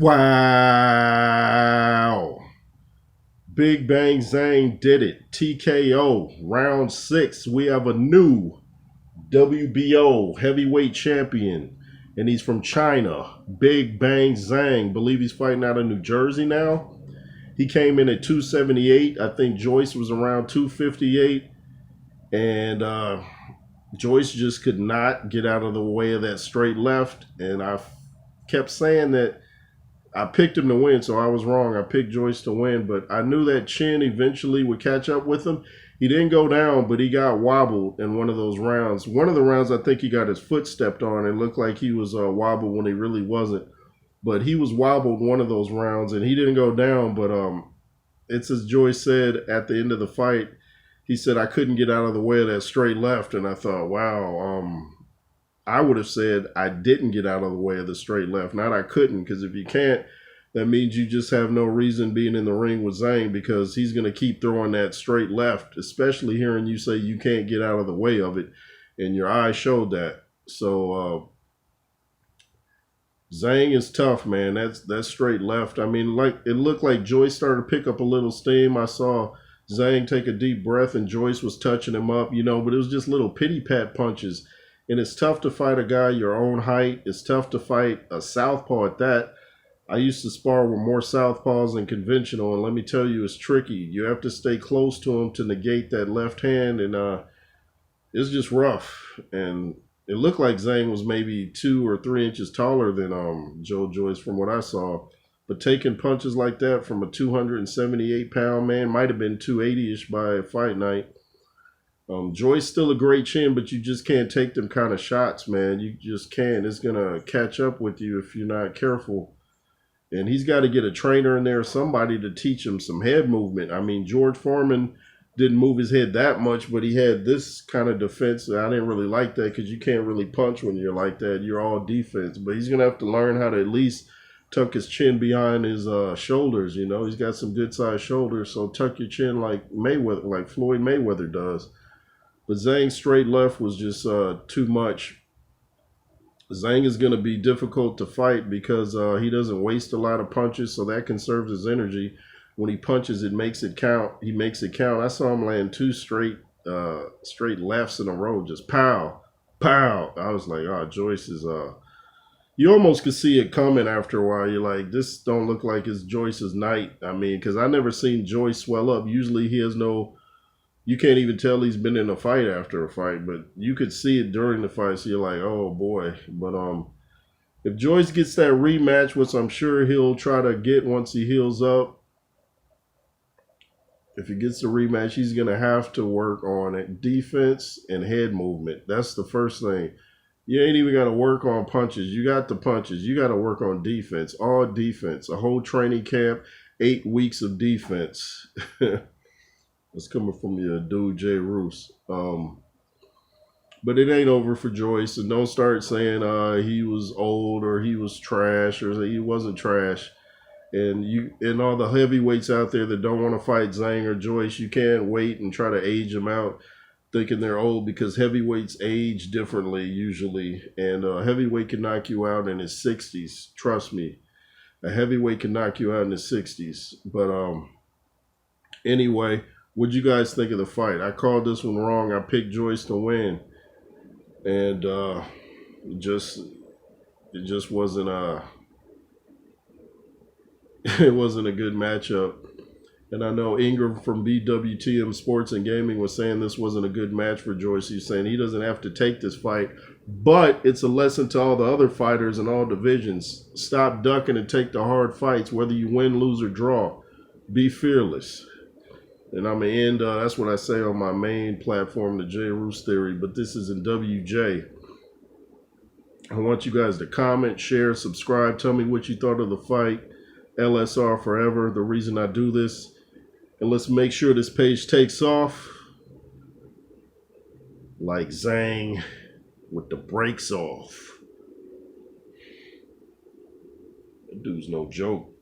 Wow. Big Bang Zhang did it. TKO. Round 6. We have a new WBO heavyweight champion. And he's from China. Big Bang Zhang. Believe he's fighting out of New Jersey now. He came in at 278. I think Joyce was around 258. And Joyce just could not get out of the way of that straight left. And I kept saying that I picked him to win, so I was wrong. I picked Joyce to win, but I knew that chin eventually would catch up with him. He didn't go down, but he got wobbled in one of those rounds. One of the rounds, I think he got his foot stepped on and looked like he was wobbled when he really wasn't. But he was wobbled one of those rounds, and he didn't go down. But it's as Joyce said at the end of the fight. He said, I couldn't get out of the way of that straight left, and I thought, wow, I would have said I didn't get out of the way of the straight left. Not I couldn't, because if you can't, that means you just have no reason being in the ring with Zhang, because he's going to keep throwing that straight left, especially hearing you say you can't get out of the way of it. And your eyes showed that. So Zhang is tough, man. That's straight left. I mean, like it looked like Joyce started to pick up a little steam. I saw Zhang take a deep breath and Joyce was touching him up, but it was just little pity pat punches. And it's tough to fight a guy your own height. It's tough to fight a southpaw at that. I used to spar with more southpaws than conventional, and let me tell you, it's tricky. You have to stay close to him to negate that left hand, and it's just rough. And it looked like Zhang was maybe 2 or 3 inches taller than Joyce from what I saw. But taking punches like that from a 278-pound man, might have been 280-ish by fight night. Joy's still a great chin, but you just can't take them kind of shots, man. You just can't. It's going to catch up with you if you're not careful. And he's got to get a trainer in there, somebody to teach him some head movement. I mean, George Foreman didn't move his head that much, but he had this kind of defense. I didn't really like that because you can't really punch when you're like that. You're all defense. But he's going to have to learn how to at least tuck his chin behind his shoulders. He's got some good-sized shoulders, so tuck your chin like Mayweather, like Floyd Mayweather does. But Zhang's straight left was just too much. Zhang is going to be difficult to fight because he doesn't waste a lot of punches, so that conserves his energy. When he punches, it makes it count. He makes it count. I saw him land 2 straight lefts in a row, just pow, pow. I was like, oh, Joyce is you almost could see it coming after a while. You're like, this don't look like it's Joyce's night. I mean, because I never seen Joyce swell up. Usually he has no. You can't even tell he's been in a fight after a fight, but you could see it during the fight. So you're like, oh boy. But if Joyce gets that rematch, which I'm sure he'll try to get once he heals up, if he gets the rematch, he's gonna have to work on it, defense and head movement. That's the first thing. You ain't even got to work on punches. You got the punches. You got to work on defense, all defense. A whole training camp, 8 weeks of defense. It's coming from your N.W.J. Roos. But it ain't over for Joyce. And don't start saying he was old or he was trash or he wasn't trash. And all the heavyweights out there that don't want to fight Zhang or Joyce, you can't wait and try to age them out thinking they're old, because heavyweights age differently usually. And a heavyweight can knock you out in his 60s. Trust me. A heavyweight can knock you out in his 60s. But anyway, what'd you guys think of the fight? I called this one wrong. I picked Joyce to win. And it just wasn't it wasn't a good matchup. And I know Ingram from BWTM Sports and Gaming was saying this wasn't a good match for Joyce. He's saying he doesn't have to take this fight, but it's a lesson to all the other fighters in all divisions. Stop ducking and take the hard fights, whether you win, lose, or draw. Be fearless. And I'm going to end, that's what I say on my main platform, the J. Roos Theory, but this is N.W.J. I want you guys to comment, share, subscribe. Tell me what you thought of the fight. LSR forever, the reason I do this. And let's make sure this page takes off like Zhang with the brakes off. That dude's no joke.